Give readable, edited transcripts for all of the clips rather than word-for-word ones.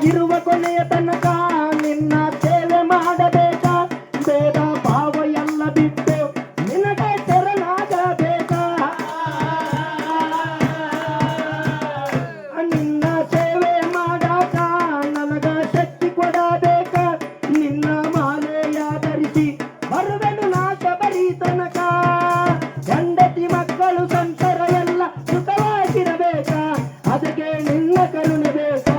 ಇರುವ ಕೊನೆಯ ತನಕ ನಿನ್ನ ಸೇವೆ ಮಾಡಬೇಕ. ಭೇದ ಭಾವ ಎಲ್ಲ ಬಿಟ್ಟು ನಿನಗೆ ಶರಣಾಗಬೇಕ. ನಿನ್ನ ಸೇವೆ ಮಾಡಾಕ ನನಗ ಶಕ್ತಿ ಕೊಡಬೇಕ. ನಿನ್ನ ಮಾಲೆಯ ಧರಿಸಿ ಬರುವೆನು ನಾ ಶಬರಿ ತನಕ. ಹೆಂಡತಿ ಮಕ್ಕಳು ಸಂಸಾರ ಎಲ್ಲ ಸುಖವಾಗಿರಬೇಕ. ಅದಕ್ಕೆ ನಿನ್ನ ಕರುಣೆ ಬೇಕಾ.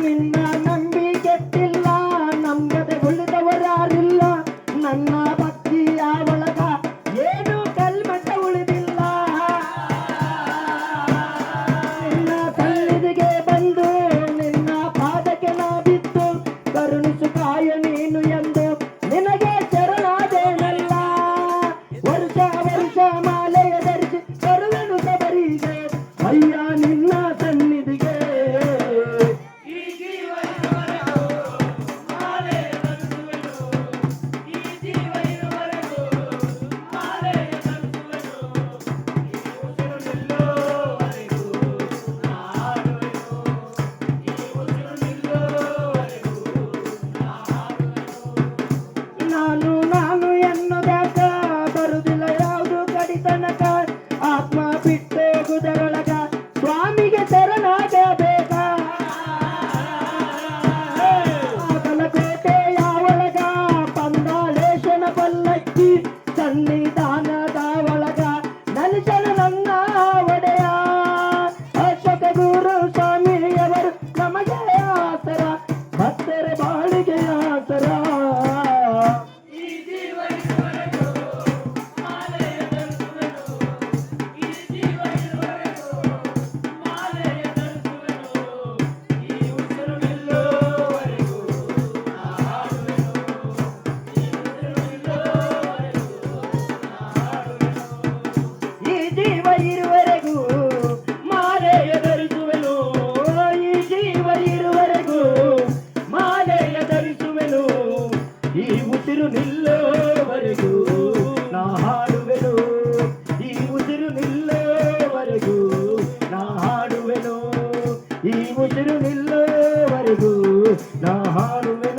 ನಿನ್ನ ನಂಬಿಕೆಟ್ಟಿಲ್ಲ, ನಂಬದೆ ಉಳಿದವರಾರಿಲ್ಲ. ನನ್ನ ಭಕ್ತಿಯ ಒಳಗ ಏನು ಕಲ್ಮಶ ಉಳಿದಿಲ್ಲ. ನಿನ್ನ ಸನ್ನಿಧಿಗೆ ಬಂದು ನಿನ್ನ ಪಾದಕ್ಕೆ ನಾ ಬಿದ್ದು ಕರುಣಿಸು ಕಾಯ ನೀನು ಎಂದು ನಿನಗೆ ಶರಣಾದೇನಲ್ಲ. ವರ್ಷ ವರ್ಷ ಮಾಲೆಯ ಧರಿಸಿ ಬರುವೆನು ಶಬರಿಗೆ ಅಯ್ಯ ನಿನ್ನ ಸನ್ನಿಧಿಗೆ. ನಾನು ನಾನು ಎನ್ನುವುದಾಕ ಬರುವುದಿಲ್ಲ ಯಾವುದು ಕಡಿತನಕ. ಆತ್ಮ ಬಿಟ್ಟೋಗುವುದರೊಳಗ ಸ್ವಾಮಿಗೆ ಶರಣಾಗಬೇಕ. ಬಾಗಲಕೋಟೆಯ ಒಳಗ ಪಂದಾಳೇಶನ ಪಲ್ಲಕ್ಕಿ ಸನ್ನಿಧಾನದ ಒಳಗ ನಲಿಸಲು ನನ್ನ ಒಡೆಯ. ಅಶೋಕ ಗುರು ಸ್ವಾಮಿಯವರು ನಮಗೆ ಆಸರ, ಭಕ್ತರ ಬಾಳಿಗೆ ಆಸರ. ಈ ಜೀವ ಇರುವರೆಗೂ ಮಾಲೆಯ ಧರಿಸುವೆನು. ಈ ಜೀವ ಇರುವರೆಗೂ ಮಾಲೆಯ ಧರಿಸುವೆನು. ಈ ಉಸಿರು ನಿಲ್ಲೋವರೆಗೂ ನಾ ಹಾಡುವೆನು. ಈ ಉಸಿರು ನಿಲ್ಲೋವರೆಗೂ ನಾ ಹಾಡುವೆನು. ಈ ಉಸಿರು ನಿಲ್ಲೋವರೆಗೂ ನಾ ಹಾಡುವೆನು.